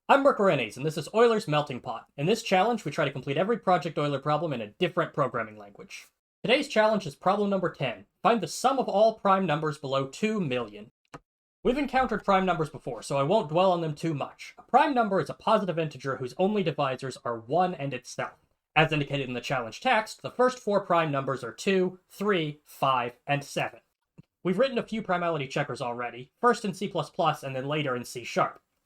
I'm Mercarenes, and this is Euler's Melting Pot. In this challenge, we try to complete every Project Euler problem in a different programming language. Today's challenge is problem number 10. Find the sum of all prime numbers below 2 million. We've encountered prime numbers before, so I won't dwell on them too much. A prime number is a positive integer whose only divisors are 1 and itself. As indicated in the challenge text, the first 4 prime numbers are 2, 3, 5, and 7. We've written a few primality checkers already, first in C++ and then later in C#.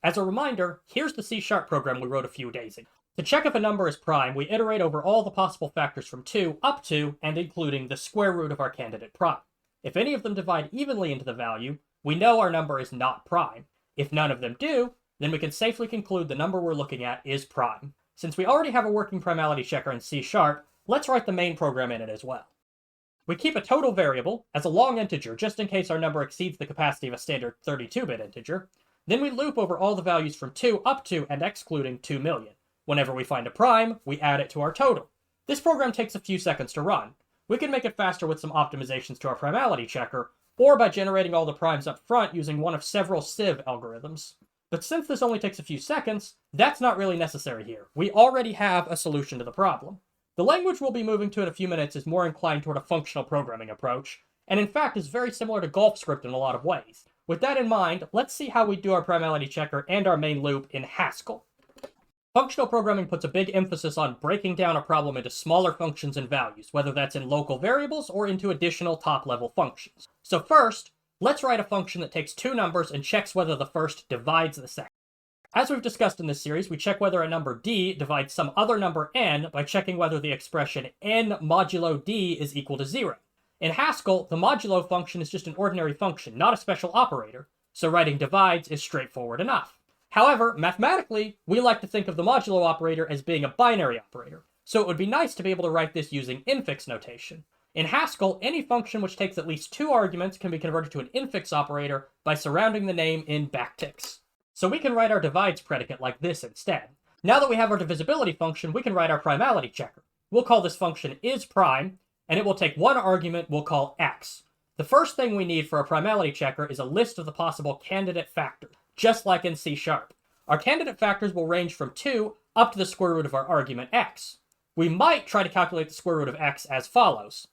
As a reminder, here's the C# program we wrote a few days ago. To check if a number is prime, we iterate over all the possible factors from 2 up to and including the square root of our candidate prime. If any of them divide evenly into the value, we know our number is not prime. If none of them do, then we can safely conclude the number we're looking at is prime. Since we already have a working primality checker in C#, let's write the main program in it as well. We keep a total variable as a long integer just in case our number exceeds the capacity of a standard 32-bit integer. Then we loop over all the values from 2 up to and excluding 2 million. Whenever we find a prime, we add it to our total. This program takes a few seconds to run. We can make it faster with some optimizations to our primality checker, or by generating all the primes up front using one of several sieve algorithms. But since this only takes a few seconds, that's not really necessary here. We already have a solution to the problem. The language we'll be moving to in a few minutes is more inclined toward a functional programming approach, and in fact is very similar to GolfScript in a lot of ways. With that in mind, let's see how we do our primality checker and our main loop in Haskell. Functional programming puts a big emphasis on breaking down a problem into smaller functions and values, whether that's in local variables or into additional top-level functions. So first, let's write a function that takes 2 numbers and checks whether the first divides the second. As we've discussed in this series, we check whether a number d divides some other number n by checking whether the expression n modulo d is equal to 0. In Haskell, the modulo function is just an ordinary function, not a special operator, so writing divides is straightforward enough. However, mathematically, we like to think of the modulo operator as being a binary operator, so it would be nice to be able to write this using infix notation. In Haskell, any function which takes at least 2 arguments can be converted to an infix operator by surrounding the name in backticks. So we can write our divides predicate like this instead. Now that we have our divisibility function, we can write our primality checker. We'll call this function isPrime, and it will take one argument we'll call x. The first thing we need for a primality checker is a list of the possible candidate factors, just like in C#. Our candidate factors will range from 2 up to the square root of our argument x. We might try to calculate the square root of x as follows.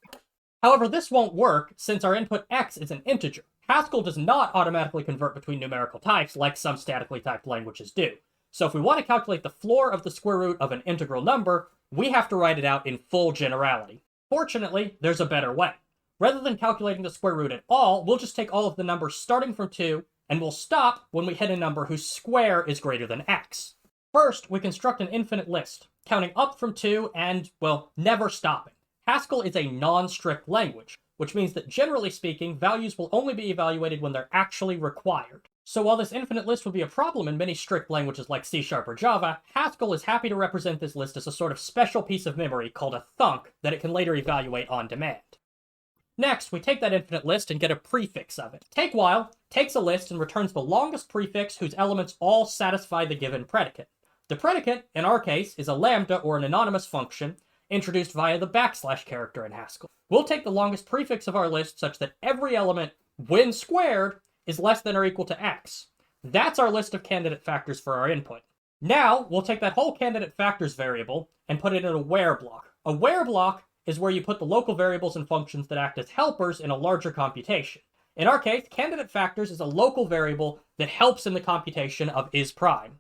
However, this won't work since our input x is an integer. Haskell does not automatically convert between numerical types like some statically typed languages do. So if we want to calculate the floor of the square root of an integral number, we have to write it out in full generality. Fortunately, there's a better way. Rather than calculating the square root at all, we'll just take all of the numbers starting from 2, and we'll stop when we hit a number whose square is greater than x. First, we construct an infinite list, counting up from 2 and, well, never stopping. Haskell is a non-strict language, which means that generally speaking, values will only be evaluated when they're actually required. So while this infinite list would be a problem in many strict languages like C# or Java, Haskell is happy to represent this list as a sort of special piece of memory called a thunk that it can later evaluate on demand. Next, we take that infinite list and get a prefix of it. Takewhile takes a list and returns the longest prefix whose elements all satisfy the given predicate. The predicate, in our case, is a lambda or an anonymous function introduced via the \# character in Haskell. We'll take the longest prefix of our list such that every element, when squared, is less than or equal to x. That's our list of candidate factors for our input. Now, we'll take that whole candidate factors variable and put it in a where block. A where block is where you put the local variables and functions that act as helpers in a larger computation. In our case, candidate factors is a local variable that helps in the computation of isPrime.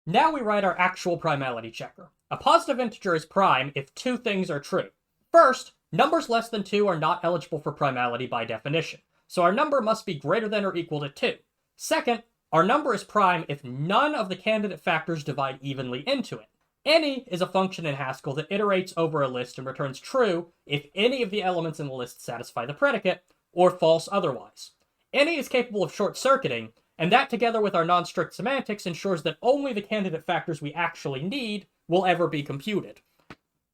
Now we write our actual primality checker. A positive integer is prime if 2 things are true. First, numbers less than 2 are not eligible for primality by definition, so our number must be greater than or equal to 2. Second, our number is prime if none of the candidate factors divide evenly into it. Any is a function in Haskell that iterates over a list and returns true if any of the elements in the list satisfy the predicate, or false otherwise. Any is capable of short-circuiting, and that together with our non-strict semantics ensures that only the candidate factors we actually need will ever be computed.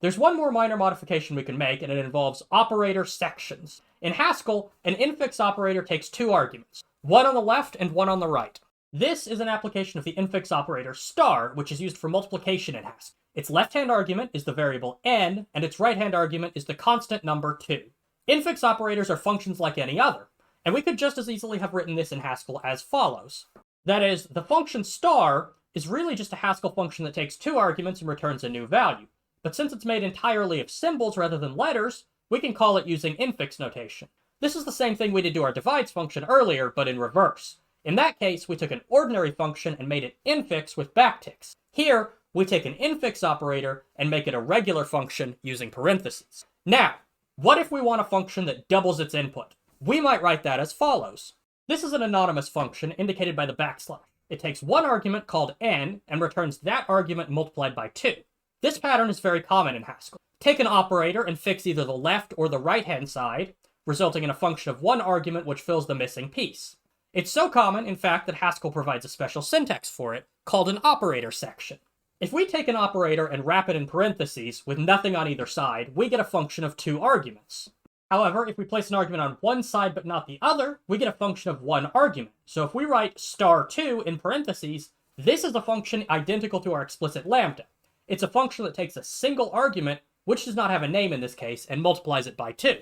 There's one more minor modification we can make, and it involves operator sections. In Haskell, an infix operator takes 2 arguments, one on the left and one on the right. This is an application of the infix operator star, which is used for multiplication in Haskell. Its left-hand argument is the variable n, and its right-hand argument is the constant number 2. Infix operators are functions like any other, and we could just as easily have written this in Haskell as follows. That is, the function star is really just a Haskell function that takes 2 arguments and returns a new value. But since it's made entirely of symbols rather than letters, we can call it using infix notation. This is the same thing we did to our divides function earlier, but in reverse. In that case, we took an ordinary function and made it infix with backticks. Here, we take an infix operator and make it a regular function using parentheses. Now, what if we want a function that doubles its input? We might write that as follows. This is an anonymous function indicated by the backslash. It takes one argument called n and returns that argument multiplied by 2. This pattern is very common in Haskell. Take an operator and fix either the left or the right-hand side, resulting in a function of one argument which fills the missing piece. It's so common, in fact, that Haskell provides a special syntax for it, called an operator section. If we take an operator and wrap it in parentheses with nothing on either side, we get a function of 2 arguments. However, if we place an argument on one side but not the other, we get a function of 1 argument. So if we write *2 in parentheses, this is a function identical to our explicit lambda. It's a function that takes a single argument, which does not have a name in this case, and multiplies it by 2.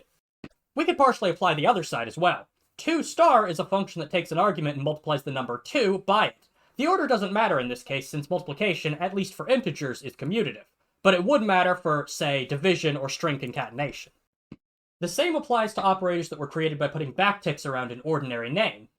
We could partially apply the other side as well. 2* is a function that takes an argument and multiplies the number 2 by it. The order doesn't matter in this case since multiplication, at least for integers, is commutative. But it would matter for, say, division or string concatenation. The same applies to operators that were created by putting backticks around an ordinary name.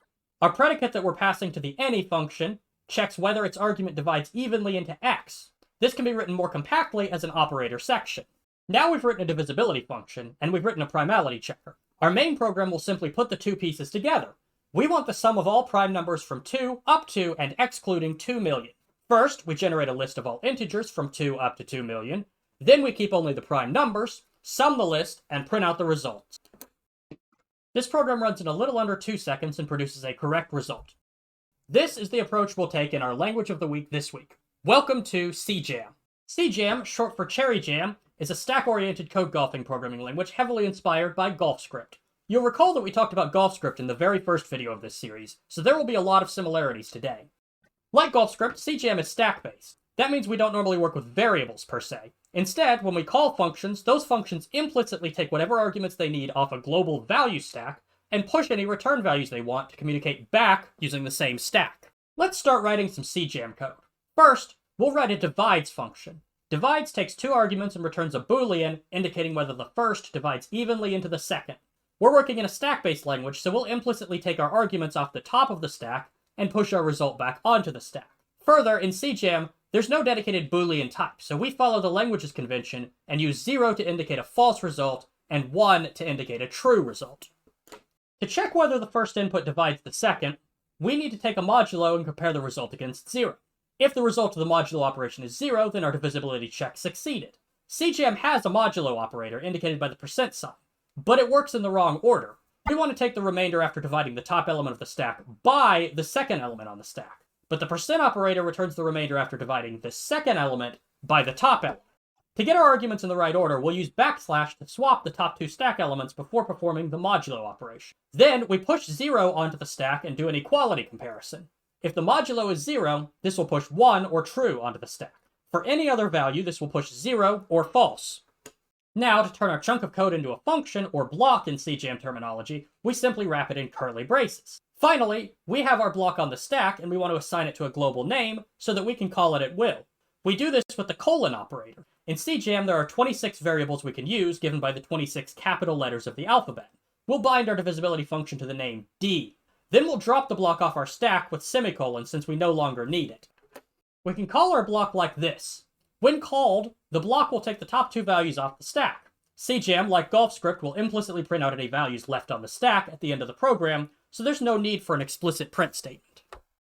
Our predicate that we're passing to the any function checks whether its argument divides evenly into x. This can be written more compactly as an operator section. Now we've written a divisibility function, and we've written a primality checker. Our main program will simply put the 2 pieces together. We want the sum of all prime numbers from 2 up to and excluding 2 million. First, we generate a list of all integers from 2 up to 2 million. Then we keep only the prime numbers, sum the list, and print out the results. This program runs in a little under 2 seconds and produces a correct result. This is the approach we'll take in our language of the week this week. Welcome to CJam. CJam, short for Cherry Jam, is a stack-oriented code golfing programming language heavily inspired by GolfScript. You'll recall that we talked about GolfScript in the very first video of this series, so there will be a lot of similarities today. Like GolfScript, CJam is stack-based. That means we don't normally work with variables per se. Instead, when we call functions, those functions implicitly take whatever arguments they need off a global value stack and push any return values they want to communicate back using the same stack. Let's start writing some CJam code. First, we'll write a divides function. Divides takes 2 arguments and returns a boolean, indicating whether the first divides evenly into the second. We're working in a stack-based language, so we'll implicitly take our arguments off the top of the stack and push our result back onto the stack. Further, in CJam, there's no dedicated boolean type, so we follow the language's convention and use 0 to indicate a false result and 1 to indicate a true result. To check whether the first input divides the second, we need to take a modulo and compare the result against 0. If the result of the modulo operation is 0, then our divisibility check succeeded. CJam has a modulo operator indicated by the % sign, but it works in the wrong order. We want to take the remainder after dividing the top element of the stack by the second element on the stack, but the % operator returns the remainder after dividing the second element by the top element. To get our arguments in the right order, we'll use backslash to swap the top 2 stack elements before performing the modulo operation. Then we push 0 onto the stack and do an equality comparison. If the modulo is 0, this will push 1 or true onto the stack. For any other value, this will push 0 or false. Now, to turn our chunk of code into a function, or block in CJam terminology, we simply wrap it in curly braces. Finally, we have our block on the stack, and we want to assign it to a global name so that we can call it at will. We do this with the colon operator. In CJam, there are 26 variables we can use, given by the 26 capital letters of the alphabet. We'll bind our divisibility function to the name d. Then we'll drop the block off our stack with semicolons since we no longer need it. We can call our block like this. When called, the block will take the top 2 values off the stack. CJam, like GolfScript, will implicitly print out any values left on the stack at the end of the program, so there's no need for an explicit print statement.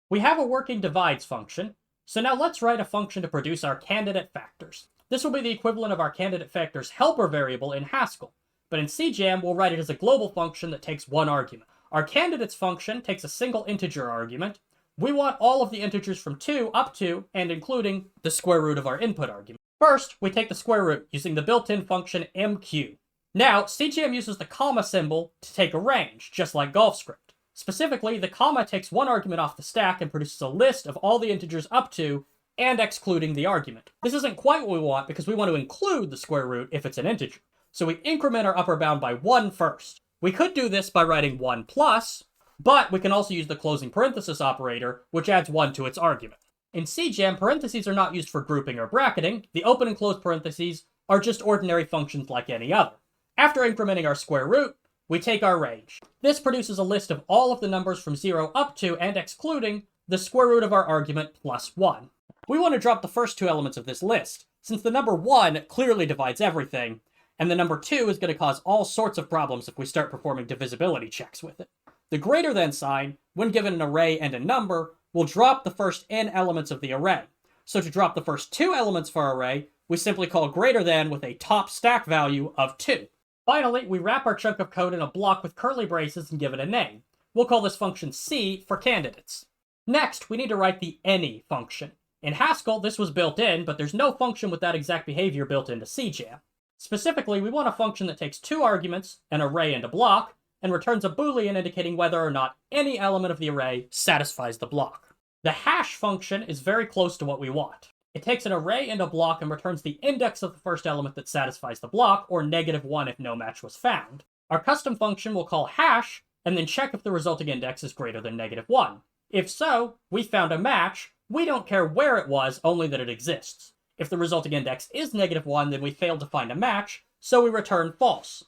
We have a working divides function, so now let's write a function to produce our candidate factors. This will be the equivalent of our candidate factors helper variable in Haskell, but in CJam we'll write it as a global function that takes 1 argument. Our candidates function takes a single integer argument. We want all of the integers from 2 up to and including the square root of our input argument. First, we take the square root using the built-in function mq. Now, CJam uses the comma symbol to take a range, just like GolfScript. Specifically, the comma takes 1 argument off the stack and produces a list of all the integers up to and excluding the argument. This isn't quite what we want because we want to include the square root if it's an integer. So we increment our upper bound by 1 first. We could do this by writing 1 plus, but we can also use the closing parenthesis operator, which adds 1 to its argument. In CJam, parentheses are not used for grouping or bracketing. The open and closed parentheses are just ordinary functions like any other. After incrementing our square root, we take our range. This produces a list of all of the numbers from 0 up to and excluding the square root of our argument plus 1. We want to drop the first two elements of this list, since the number 1 clearly divides everything, and the number 2 is going to cause all sorts of problems if we start performing divisibility checks with it. The greater than sign, when given an array and a number, will drop the first n elements of the array. So to drop the first two elements for our array, we simply call greater than with a top stack value of 2. Finally, we wrap our chunk of code in a block with curly braces and give it a name. We'll call this function C for candidates. Next, we need to write the any function. In Haskell, this was built in, but there's no function with that exact behavior built into CJam. Specifically, we want a function that takes two arguments, an array and a block, and returns a boolean indicating whether or not any element of the array satisfies the block. The hash function is very close to what we want. It takes an array and a block and returns the index of the first element that satisfies the block, or -1 if no match was found. Our custom function will call hash, and then check if the resulting index is greater than -1. If so, we found a match. We don't care where it was, only that it exists. If the resulting index is -1, then we failed to find a match, so we return false.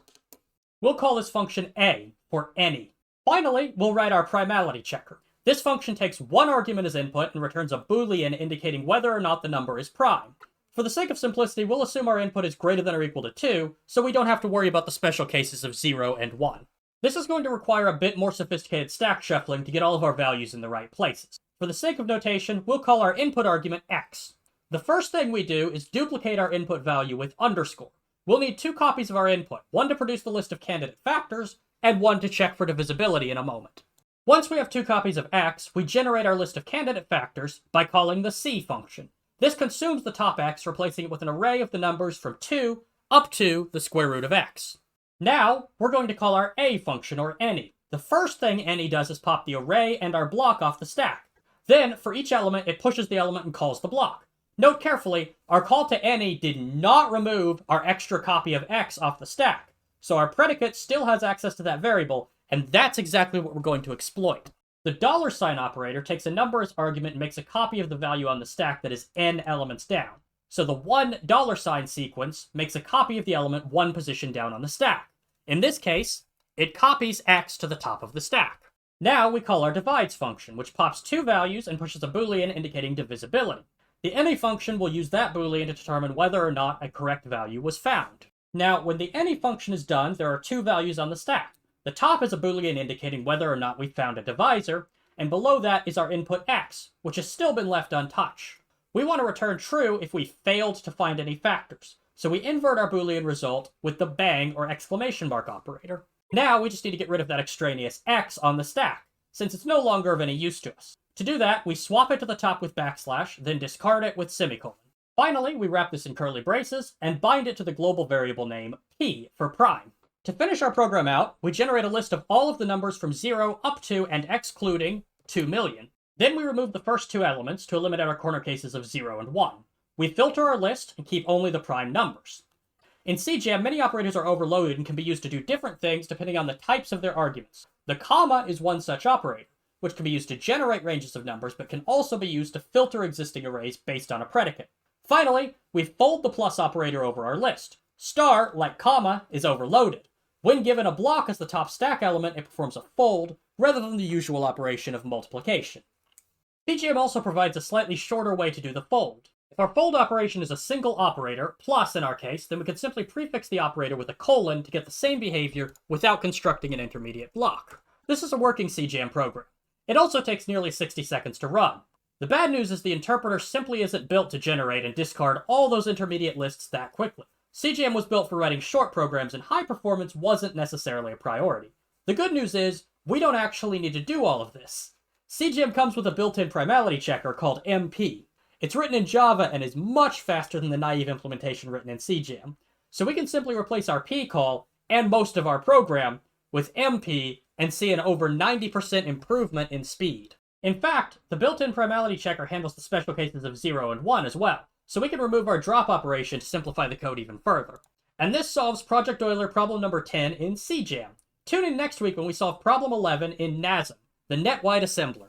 We'll call this function A for any. Finally, we'll write our primality checker. This function takes one argument as input and returns a boolean indicating whether or not the number is prime. For the sake of simplicity, we'll assume our input is greater than or equal to 2, so we don't have to worry about the special cases of 0 and 1. This is going to require a bit more sophisticated stack shuffling to get all of our values in the right places. For the sake of notation, we'll call our input argument x. The first thing we do is duplicate our input value with underscore. We'll need two copies of our input, one to produce the list of candidate factors, and one to check for divisibility in a moment. Once we have two copies of x, we generate our list of candidate factors by calling the C function. This consumes the top x, replacing it with an array of the numbers from 2 up to the square root of x. Now, we're going to call our A function, or any. The first thing any does is pop the array and our block off the stack. Then, for each element, it pushes the element and calls the block. Note carefully, our call to any did not remove our extra copy of x off the stack, so our predicate still has access to that variable, and that's exactly what we're going to exploit. The $sign operator takes a number as argument and makes a copy of the value on the stack that is n elements down. So the $sign sequence makes a copy of the element one position down on the stack. In this case, it copies x to the top of the stack. Now we call our divides function, which pops two values and pushes a boolean indicating divisibility. The any function will use that boolean to determine whether or not a correct value was found. Now, when the any function is done, there are two values on the stack. The top is a boolean indicating whether or not we found a divisor, and below that is our input x, which has still been left untouched. We want to return true if we failed to find any factors, so we invert our boolean result with the bang or exclamation mark operator. Now we just need to get rid of that extraneous x on the stack, since it's no longer of any use to us. To do that, we swap it to the top with backslash, then discard it with semicolon. Finally, we wrap this in curly braces and bind it to the global variable name p for prime. To finish our program out, we generate a list of all of the numbers from 0 up to and excluding 2 million. Then we remove the first two elements to eliminate our corner cases of 0 and 1. We filter our list and keep only the prime numbers. In CJam, many operators are overloaded and can be used to do different things depending on the types of their arguments. The comma is one such operator, which can be used to generate ranges of numbers, but can also be used to filter existing arrays based on a predicate. Finally, we fold the plus operator over our list. Star, like comma, is overloaded. When given a block as the top stack element, it performs a fold, rather than the usual operation of multiplication. CJam also provides a slightly shorter way to do the fold. If our fold operation is a single operator, plus in our case, then we could simply prefix the operator with a colon to get the same behavior without constructing an intermediate block. This is a working CJam program. It also takes nearly 60 seconds to run. The bad news is the interpreter simply isn't built to generate and discard all those intermediate lists that quickly. CJam was built for writing short programs, and high performance wasn't necessarily a priority. The good news is, we don't actually need to do all of this. CJam comes with a built-in primality checker called MP. It's written in Java and is much faster than the naive implementation written in CJam, so we can simply replace our P call and most of our program with MP and see an over 90% improvement in speed. In fact, the built-in primality checker handles the special cases of 0 and 1 as well, so we can remove our drop operation to simplify the code even further. And this solves Project Euler problem number 10 in CJam. Tune in next week when we solve problem 11 in NASM, the net-wide assembler.